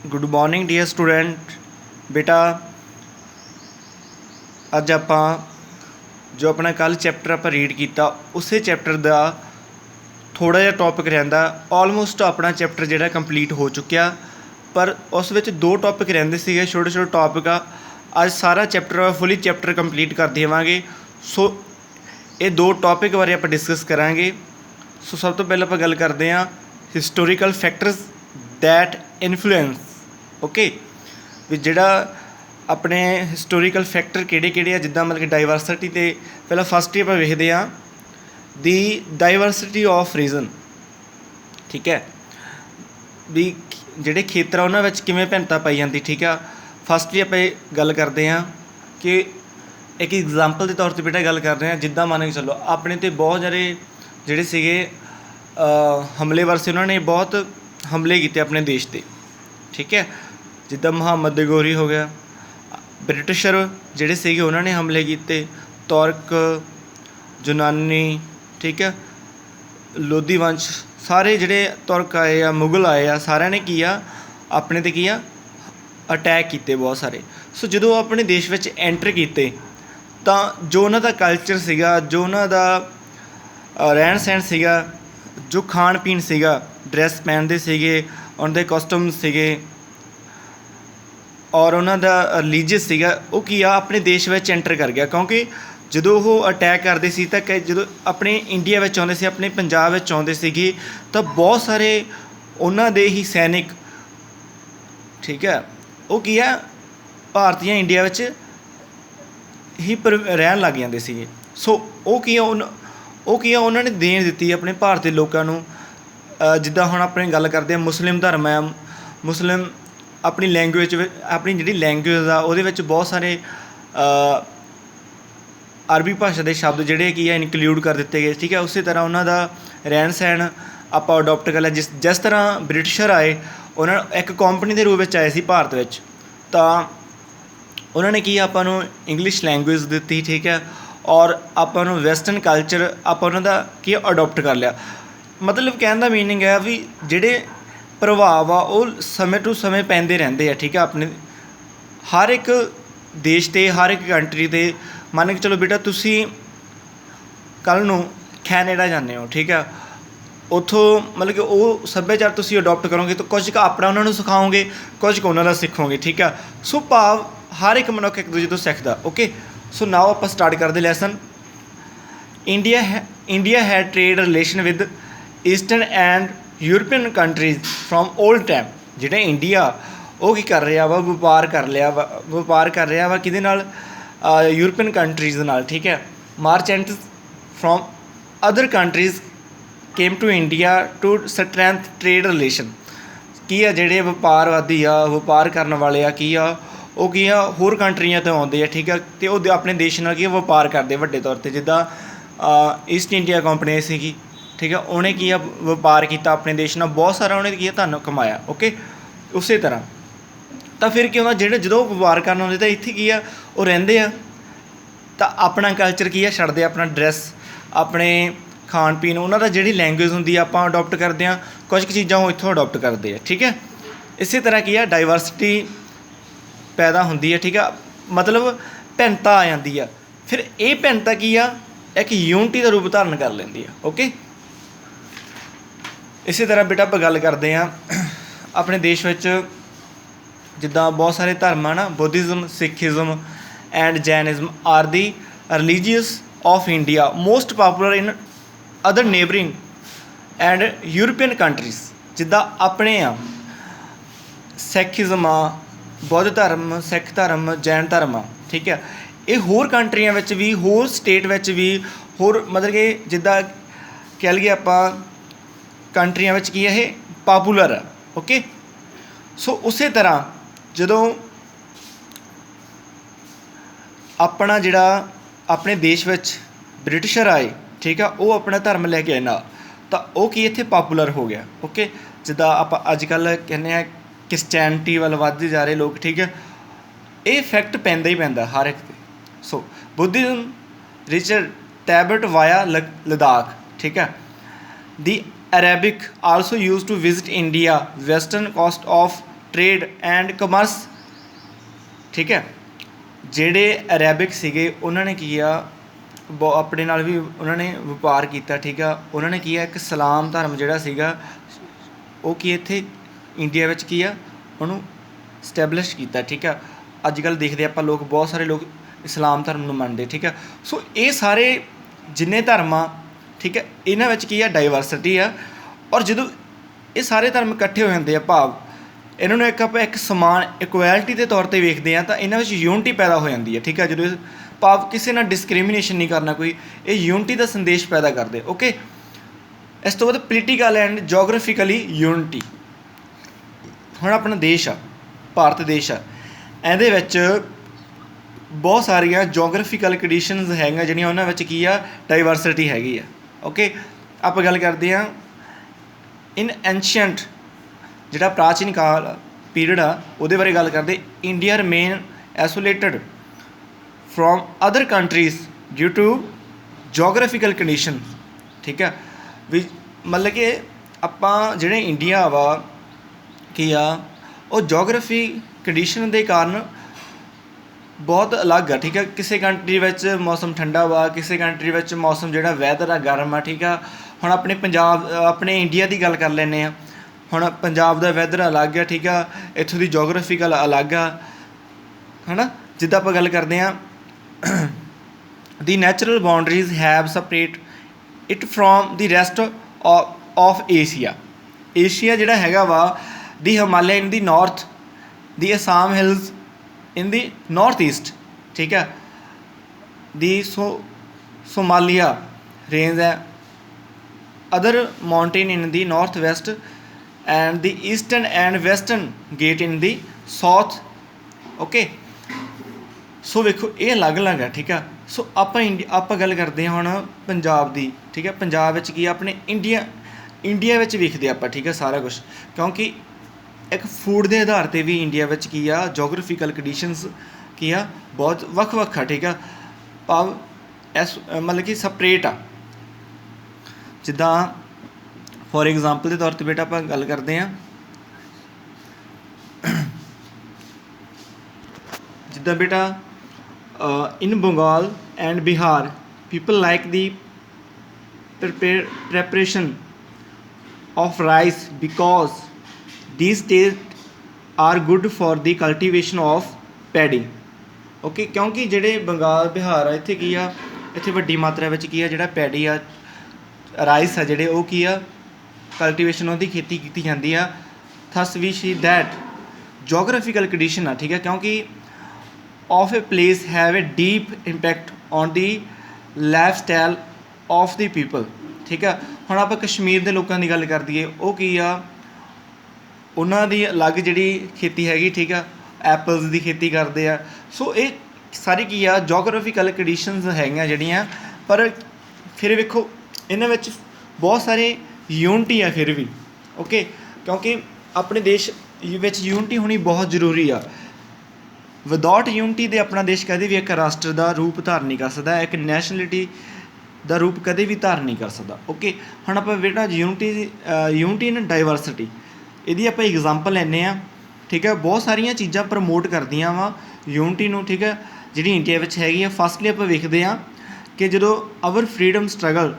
Good morning dear student. बेटा अज आपां जो अपना कल चैप्टर आप रीड किया उस चैप्टर का थोड़ा जिहा टॉपिक रहिंदा। ऑलमोस्ट अपना चैप्टर जिहड़ा कंप्लीट हो चुकिया, पर उस विच दो टॉपिक रहिंदे सीगे, छोटे छोटे टॉपिक आ। अज सारा चैप्टर फुली चैप्टर कंप्लीट कर देवांगे। सो ये दो टॉपिक बारे आप डिस्कस करांगे। सो सब तो पहले आप गल करते हैं historical factors that influence. Okay भी जिहड़ा अपने हिस्टोरिकल फैक्टर किहड़े-किहड़े आ, जिद्दां मतलब कि डाइवर्सिटी ते पहला फस्ट ही आप वेखदे आ दी डाइवर्सिटी ऑफ रीजन। ठीक है भी जिहड़े खेतर उन्हां विच किवें भिन्नता पाई जांदी। ठीक है फस्ट ही आप गल करते हैं कि एक एग्जाम्पल के तौर पर बेटा गल कर रहे हैं, जिद्दां मान के चलो अपने तो बहुत सारे जिहड़े सीगे हमलेवर से, उन्होंने बहुत हमले किए अपने देश ते। ठीक है जिद्दां मुहम्मद गोरी हो गया, ब्रिटिशर जिहड़े सीगे उन्होंने हमले किए, तुर्क, यूनानी, ठीक है लोधी वंश, सारे जिहड़े तुर्क आए आ, मुगल आए आ, सारिਆਂ ने की आ अपने ते की आ अटैक किए बहुत सारे। सो जो अपने देश में एंटर किए तो जो उन्हों का कल्चर सीगा, जो उन्हों का रहन सहन सीगा, जो खाण पीण सीगा, ड्रैस पहनते सीगे, उनके कॉस्ट्यूम सीगे और उन्होंने रिलीजियस सीगा, वो की आ अपने देश में एंटर कर गया। क्योंकि जो वो अटैक करते सी तो जो अपने इंडिया में आते सी, अपने पंजाब में आते सी, तो बहुत सारे उन्होंने ही सैनिक, ठीक है वो की है भारतीय इंडिया में ही रहन लग जाते सी। सो वो की उन्होंने देन दी अपने भारतीय लोगों को। जिद्दां हुण अपने गल करते हैं मुस्लिम धर्म है, मुस्लिम अपनी लैंगुएज, अपनी जी लैंगुएज आ उहदे विच बहुत सारे अरबी भाषा के शब्द जिहड़े कि इनकलूड कर दिते गए। ठीक है उस तरह उन्हों का रहन सहन आप अडोप्ट कर लिया। जिस तरह ब्रिटिशर आए उन्होंने एक कंपनी के रूप में आए सी भारत में, तो उन्होंने की आपां इंग्लिश लैंगुएज दी। ठीक है और आपां वैसटर्न कल्चर आप की अडोप्ट कर लिया। मतलब कहने का मीनिंग है भी जिहड़े प्रभाव आ वो समय टू समय पैंदे रहिंदे आ। ठीक है अपने हर एक देश ते, हर एक कंट्री ते। मान के चलो बेटा तुसी कल नूं कैनेडा जाते हो, ठीक है उत्थों मतलब कि वो सभ्याचार तुसी अडोप्ट करोगे तो कुछ अपना उन्होंने सिखाओगे, कुछ उन्होंने सीखोगे। ठीक है सो भाव हर एक मनुख एक दूजे तो सीखता। ओके सो नाउ आप स्टार्ट करते लैसन। इंडिया है trade relation with eastern and European countries from old time. जिहड़ा इंडिया वो की कर रहा वा, व्यापार कर रहा वा किहदे नाल, यूरोपीयन कंट्रीज नाल। ठीक है merchants from other countries came to India to strength trade relation. की आ जिहड़े व्यापारवादी आ, व्यापार करने वाले आ, की आ वो की आ होर कंट्रियां तो आउंदे आ। ठीक है तो वो अपने देश नाल की व्यापार करते वड्डे तौर पर। जिद्दां ईस्ट इंडिया कंपनी सीगी, ठीक है उन्हें की व्यापार किया अपने देश नाल, बहुत सारा उन्हें की धन कमाया। ओके उस तरह तो फिर की होंदा जिहड़े जो व्यापार करन आउंदे तो इत्थे की आ वो रहिंदे आ, तो अपना कल्चर की है छड्डदे, अपना ड्रैस, अपने खाण पीण, उन्हों का जिहड़ी लैंगुएज हुंदी आ आपां अडोप्ट करते हैं, कुछ चीज़ां वो इत्थों अडोप्ट करते हैं। ठीक है इस तरह की है डाइवर्सिटी पैदा होंदी है। ठीक है मतलब भिन्नता आ जाती है, फिर ये भिन्नता की आ एक यूनिटी का रूप धारण कर लैंदी है। ओके इस तरह बेटा आप गल करते हैं अपने देश में जिद्दां बहुत सारे धर्म है ना, Buddhism, Sikhism and Jainism are the religious of India, most popular in other neighbouring and European countries. जिद्दां अपने आ सिखिज़म आ, बौद्ध धर्म, सिख धर्म, जैन धर्म आ। ठीक है ये होर कंट्रियां विच भी, होर स्टेट विच भी, होर मतलब कि जिद्दां कह लईए आपां कंट्रियां विच की है पॉपूलर है। ओके सो उस तरह जदों अपना जिहड़ा अपने देश विच ब्रिटिशर आए, ठीक है वो अपना धर्म लैके आए ना, तो वो की इत्थे पॉपूलर हो गया। ओके जिद्दां आप अजकल कहने आ क्रिसचैनिटी वाल वधदे जा रहे लोग। ठीक है ये इफैक्ट पैंदा ही पैंदा हर एक ते। So Buddhism reached Tibet via Ladakh. ठीक है the Arabic also use to visit India western coast of trade and commerce, ठीक है। ਜਿਹੜੇ ਅਰੈਬਿਕ ਸੀਗੇ ਉਹਨਾਂ ਨੇ ਕੀ ਆ ਆਪਣੇ ਨਾਲ ਵੀ ਉਹਨਾਂ ਨੇ ਵਪਾਰ ਕੀਤਾ, ਠੀਕ ਆ। ਉਹਨਾਂ ਨੇ ਕੀ ਆ ਇੱਕ ਇਸਲਾਮ ਧਰਮ ਜਿਹੜਾ ਸੀਗਾ ਉਹ ਕੀ ਇੱਥੇ ਇੰਡੀਆ ਵਿੱਚ ਕੀ ਆ ਉਹਨੂੰ ਸਟੈਬਲਿਸ਼ ਕੀਤਾ, ਠੀਕ ਆ। ਅੱਜ ਕੱਲ੍ਹ ਦੇਖਦੇ ਆਪਾਂ ਲੋਕ ਬਹੁਤ ਸਾਰੇ ਲੋਕ ਇਸਲਾਮ ਧਰਮ ਨੂੰ ਮੰਨਦੇ, ਠੀਕ ਆ। ਸੋ ਇਹ ਸਾਰੇ ਜਿੰਨੇ ਧਰਮ ਆ, ਠੀਕ ਹੈ, ਇਹਨਾਂ ਵਿੱਚ ਕੀ ਆ ਡਾਈਵਰਸਿਟੀ ਆ। ਔਰ ਜਦੋਂ ਇਹ ਸਾਰੇ ਧਰਮ ਇਕੱਠੇ ਹੋ ਜਾਂਦੇ ਆ, ਭਾਵ ਇਹਨਾਂ ਨੂੰ ਇੱਕ ਆਪਾਂ ਇੱਕ ਸਮਾਨ ਇਕੁਐਲਿਟੀ ਦੇ ਤੌਰ 'ਤੇ ਵੇਖਦੇ ਹਾਂ, ਤਾਂ ਇਹਨਾਂ ਵਿੱਚ ਯੂਨਿਟੀ ਪੈਦਾ ਹੋ ਜਾਂਦੀ ਹੈ, ਠੀਕ ਹੈ। ਜਦੋਂ ਭਾਵ ਕਿਸੇ ਨਾਲ ਡਿਸਕ੍ਰਿਮੀਨੇਸ਼ਨ ਨਹੀਂ ਕਰਨਾ ਕੋਈ, ਇਹ ਯੂਨਿਟੀ ਦਾ ਸੰਦੇਸ਼ ਪੈਦਾ ਕਰਦੇ, ਓਕੇ। ਇਸ ਤੋਂ ਬਾਅਦ ਪੋਲੀਟੀਕਲ ਐਂਡ ਜੋਗ੍ਰਾਫਿਕਲੀ ਯੂਨਿਟੀ। ਹੁਣ ਆਪਣਾ ਦੇਸ਼ ਆ, ਭਾਰਤ ਦੇਸ਼ ਆ, ਇਹਦੇ ਵਿੱਚ ਬਹੁਤ ਸਾਰੀਆਂ ਜੋਗ੍ਰਾਫਿਕਲ ਕੰਡੀਸ਼ਨਸ ਹੈਗੀਆਂ ਜਿਹੜੀਆਂ ਉਹਨਾਂ ਵਿੱਚ ਕੀ ਆ ਡਾਈਵਰਸਿਟੀ ਹੈਗੀ ਆ, ਓਕੇ। ਆਪਾਂ ਗੱਲ ਕਰਦੇ ਹਾਂ ਇਨ ਐਂਸ਼ੀਅੰਟ, ਜਿਹੜਾ ਪ੍ਰਾਚੀਨ ਕਾਲ ਪੀਰੀਅਡ ਆ ਉਹਦੇ ਬਾਰੇ ਗੱਲ ਕਰਦੇ। India remain isolated from other countries due to geographical condition, ਠੀਕ ਹੈ। ਵੀ ਮਤਲਬ ਕਿ ਆਪਾਂ ਜਿਹੜੇ ਇੰਡੀਆ ਵਾ ਕੀ ਆ ਉਹ ਜੋਗ੍ਰਾਫੀ ਕੰਡੀਸ਼ਨ ਦੇ ਕਾਰਨ ਬਹੁਤ ਅਲੱਗ ਆ, ਠੀਕ ਹੈ। ਕਿਸੇ ਕੰਟਰੀ ਵਿੱਚ ਮੌਸਮ ਠੰਡਾ ਵਾ, ਕਿਸੇ ਕੰਟਰੀ ਵਿੱਚ ਮੌਸਮ ਜਿਹੜਾ ਵੈਦਰ ਆ ਗਰਮ ਆ, ਠੀਕ ਆ। ਹੁਣ ਆਪਣੇ ਪੰਜਾਬ ਆਪਣੇ ਇੰਡੀਆ ਦੀ ਗੱਲ ਕਰ ਲੈਂਦੇ ਹਾਂ। ਹੁਣ ਪੰਜਾਬ ਦਾ ਵੈਦਰ ਅਲੱਗ ਆ, ਠੀਕ ਆ, ਇੱਥੋਂ ਦੀ ਜੋਗ੍ਰਾਫਿਕਲ ਅਲੱਗ ਆ, ਹੈ ਨਾ। ਜਿੱਦਾਂ ਆਪਾਂ ਗੱਲ ਕਰਦੇ ਹਾਂ ਦੀ natural boundaries have separate it from the rest of Asia. Asia ਜਿਹੜਾ ਹੈਗਾ ਵਾ ਦੀ ਹਿਮਾਲਿਆ ਇਨ ਦੀ north, the Assam Hills in the northeast, ठीक है, the Somalia range है, other mountain in the northwest and the eastern and western gate in the south, okay। सो वेखो ये अलग अलग है, ठीक है। सो आप गल करते हैं हुण पंजाब की, ठीक है। पंजाब विच की अपने इंडिया विच वेखदे आपां, ठीक है, सारा कुछ, क्योंकि एक फूड के आधार पर भी इंडिया में की आ जोग्राफिकल कंडीशनस की आ बहुत ਵੱਖ-ਵੱਖ आ, ठीक है। भाव इस मतलब कि सपरेट आ। जिदा फॉर एग्जाम्पल के तौर पर बेटा आप गल करते हैं जिदा बेटा in Bengal and Bihar people like the preparation of rice because these states are good for the cultivation of paddy, okay. क्योंकि ਜਿਹੜੇ ਬੰਗਾਲ ਬਿਹਾਰ ਆ ਇੱਥੇ ਕੀ ਆ, ਇੱਥੇ ਵੱਡੀ ਮਾਤਰਾ ਵਿੱਚ ਕੀ ਆ ਜਿਹੜਾ ਪੈਡੀ ਆ ਰਾਈਸ ਆ ਜਿਹੜੇ ਉਹ ਕੀ ਆ ਕਲਟੀਵੇਸ਼ਨ ਉਹਦੀ ਖੇਤੀ ਕੀਤੀ ਜਾਂਦੀ ਆ। Thus we see that geographical condition ਆ, ਠੀਕ ਹੈ। ਕਿਉਂਕਿ of a place have a deep impact on the lifestyle of the people, ਠੀਕ ਆ। ਹੁਣ ਆਪਾਂ ਕਸ਼ਮੀਰ ਦੇ ਲੋਕਾਂ ਦੀ ਗੱਲ ਕਰ ਦਈਏ, ਉਹ ਕੀ ਆ ਉਹਨਾਂ ਦੀ ਅਲੱਗ ਜਿਹੜੀ ਖੇਤੀ ਹੈਗੀ, ਠੀਕ ਆ, ਐਪਲਸ ਦੀ ਖੇਤੀ ਕਰਦੇ ਆ। ਸੋ ਇਹ ਸਾਰੀ ਕੀ ਆ ਜੋਗ੍ਰਾਫਿਕਲ ਕੰਡੀਸ਼ਨਸ ਹੈਗੀਆਂ ਜਿਹੜੀਆਂ, ਪਰ ਫਿਰ ਵੇਖੋ ਇਹਨਾਂ ਵਿੱਚ ਬਹੁਤ ਸਾਰੇ ਯੂਨਿਟੀ ਆ ਫਿਰ ਵੀ, ਓਕੇ। ਕਿਉਂਕਿ ਆਪਣੇ ਦੇਸ਼ ਵਿੱਚ ਯੂਨਿਟੀ ਹੋਣੀ ਬਹੁਤ ਜ਼ਰੂਰੀ ਆ। ਵਿਦਆਊਟ ਯੂਨਿਟੀ ਦੇ ਆਪਣਾ ਦੇਸ਼ ਕਦੇ ਵੀ ਇੱਕ ਰਾਸ਼ਟਰ ਦਾ ਰੂਪ ਧਾਰਨ ਨਹੀਂ ਕਰ ਸਕਦਾ, ਇੱਕ ਨੈਸ਼ਨਲਿਟੀ ਦਾ ਰੂਪ ਕਦੇ ਵੀ ਧਾਰਨ ਨਹੀਂ ਕਰ ਸਕਦਾ, ਓਕੇ। ਹੁਣ ਆਪਾਂ ਬੇਟਾ ਯੂਨਿਟੀ ਇਨ ਡਾਈਵਰਸਿਟੀ ਇਹਦੀ ਆਪਾਂ ਐਗਜ਼ਾਮਪਲ ਲੈਂਦੇ ਹਾਂ, ਠੀਕ ਹੈ। ਬਹੁਤ ਸਾਰੀਆਂ ਚੀਜ਼ਾਂ ਪ੍ਰਮੋਟ ਕਰਦੀਆਂ ਵਾ ਯੂਨਿਟੀ ਨੂੰ, ਠੀਕ ਹੈ, ਜਿਹੜੀ ਇੰਡੀਆ ਵਿੱਚ ਹੈਗੀ ਆ। ਫਸਟਲੀ ਆਪਾਂ ਵੇਖਦੇ ਹਾਂ ਕਿ ਜਦੋਂ ਆਵਰ ਫਰੀडम ਸਟਰਗਲ,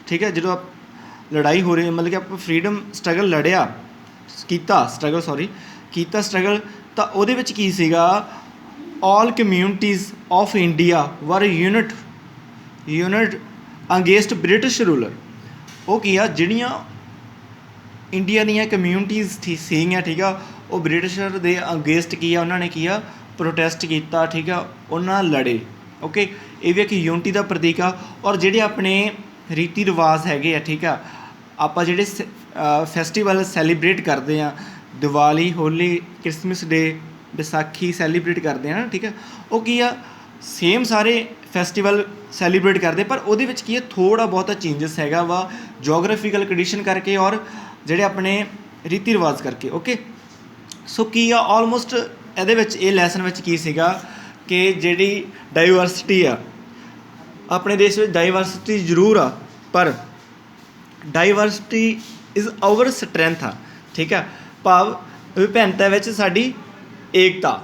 ਠੀਕ ਹੈ, ਜਦੋਂ ਲੜਾਈ ਹੋ ਰਹੀ ਮਤਲਬ ਕਿ ਆਪਾਂ ਫਰੀडम ਸਟਰਗਲ ਕੀਤਾ ਸਟਰਗਲ, ਤਾਂ ਉਹਦੇ ਵਿੱਚ ਕੀ ਸੀਗਾ ਆਲ ਕਮਿਊਨਿਟੀਜ਼ ਆਫ ਇੰਡੀਆ ਵਰ ਯੂਨਿਟ ਅਗੇਂਸਟ ਬ੍ਰਿਟਿਸ਼ ਰੂਲਰ। ਉਹ ਕੀ ਆ ਜਿਹੜੀਆਂ ਇੰਡੀਆ ਦੀਆਂ ਕਮਿਊਨਿਟੀਜ਼ ਸੀਗੀਆਂ, ਠੀਕ ਆ, ਉਹ ਬ੍ਰਿਟਿਸ਼ਰ ਦੇ ਅਗੇਂਸਟ ਕੀ ਆ ਉਹਨਾਂ ਨੇ ਕੀ ਆ ਪ੍ਰੋਟੈਸਟ ਕੀਤਾ, ਠੀਕ ਆ, ਉਹਨਾਂ ਲੜੇ, ਓਕੇ। ਇਹ ਵੀ ਇੱਕ ਯੂਨਿਟੀ ਦਾ ਪ੍ਰਤੀਕ ਆ। ਔਰ ਜਿਹੜੇ ਆਪਣੇ ਰੀਤੀ ਰਿਵਾਜ਼ ਹੈਗੇ ਆ, ਠੀਕ ਆ, ਆਪਾਂ ਜਿਹੜੇ ਫੈਸਟੀਵਲ ਸੈਲੀਬ੍ਰੇਟ ਕਰਦੇ ਆ, ਦੀਵਾਲੀ, ਹੋਲੀ, ਕ੍ਰਿਸਮਸ ਡੇ, ਵਿਸਾਖੀ ਸੈਲੀਬ੍ਰੇਟ ਕਰਦੇ ਆ ਨਾ, ਠੀਕ ਆ, ਉਹ ਕੀ ਆ ਸੇਮ ਸਾਰੇ ਫੈਸਟੀਵਲ ਸੈਲੀਬ੍ਰੇਟ ਕਰਦੇ, ਪਰ ਉਹਦੇ ਵਿੱਚ ਕੀ ਹੈ ਥੋੜ੍ਹਾ ਬਹੁਤਾ ਚੇਂਜਸ ਹੈਗਾ ਵਾ ਜੋਗ੍ਰਾਫਿਕਲ ਕੰਡੀਸ਼ਨ ਕਰਕੇ ਔਰ ਜਿਹੜੇ ਆਪਣੇ ਰੀਤੀ ਰਿਵਾਜ਼ ਕਰਕੇ, ਓਕੇ। ਸੋ ਕੀ ਆ ਆਲਮੋਸਟ ਇਹਦੇ ਵਿੱਚ ਇਹ ਲੈਸਨ ਵਿੱਚ ਕੀ ਸੀਗਾ ਕਿ ਜਿਹੜੀ ਡਾਈਵਰਸਿਟੀ ਆ ਆਪਣੇ ਦੇਸ਼ ਵਿੱਚ ਡਾਈਵਰਸਿਟੀ ਜ਼ਰੂਰ ਆ, ਪਰ ਡਾਈਵਰਸਿਟੀ ਇਜ਼ ਆਵਰ ਸਟਰੈਂਥ ਆ, ਠੀਕ ਆ। ਭਾਵ ਵਿਭਿੰਨਤਾ ਵਿੱਚ ਸਾਡੀ ਏਕਤਾ।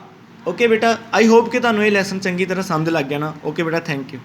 ਓਕੇ ਬੇਟਾ, ਆਈ ਹੋਪ ਕਿ ਤੁਹਾਨੂੰ ਇਹ ਲੈਸਨ ਚੰਗੀ ਤਰ੍ਹਾਂ ਸਮਝ ਲੱਗ ਗਿਆ ਨਾ। ਓਕੇ ਬੇਟਾ, ਥੈਂਕ ਯੂ।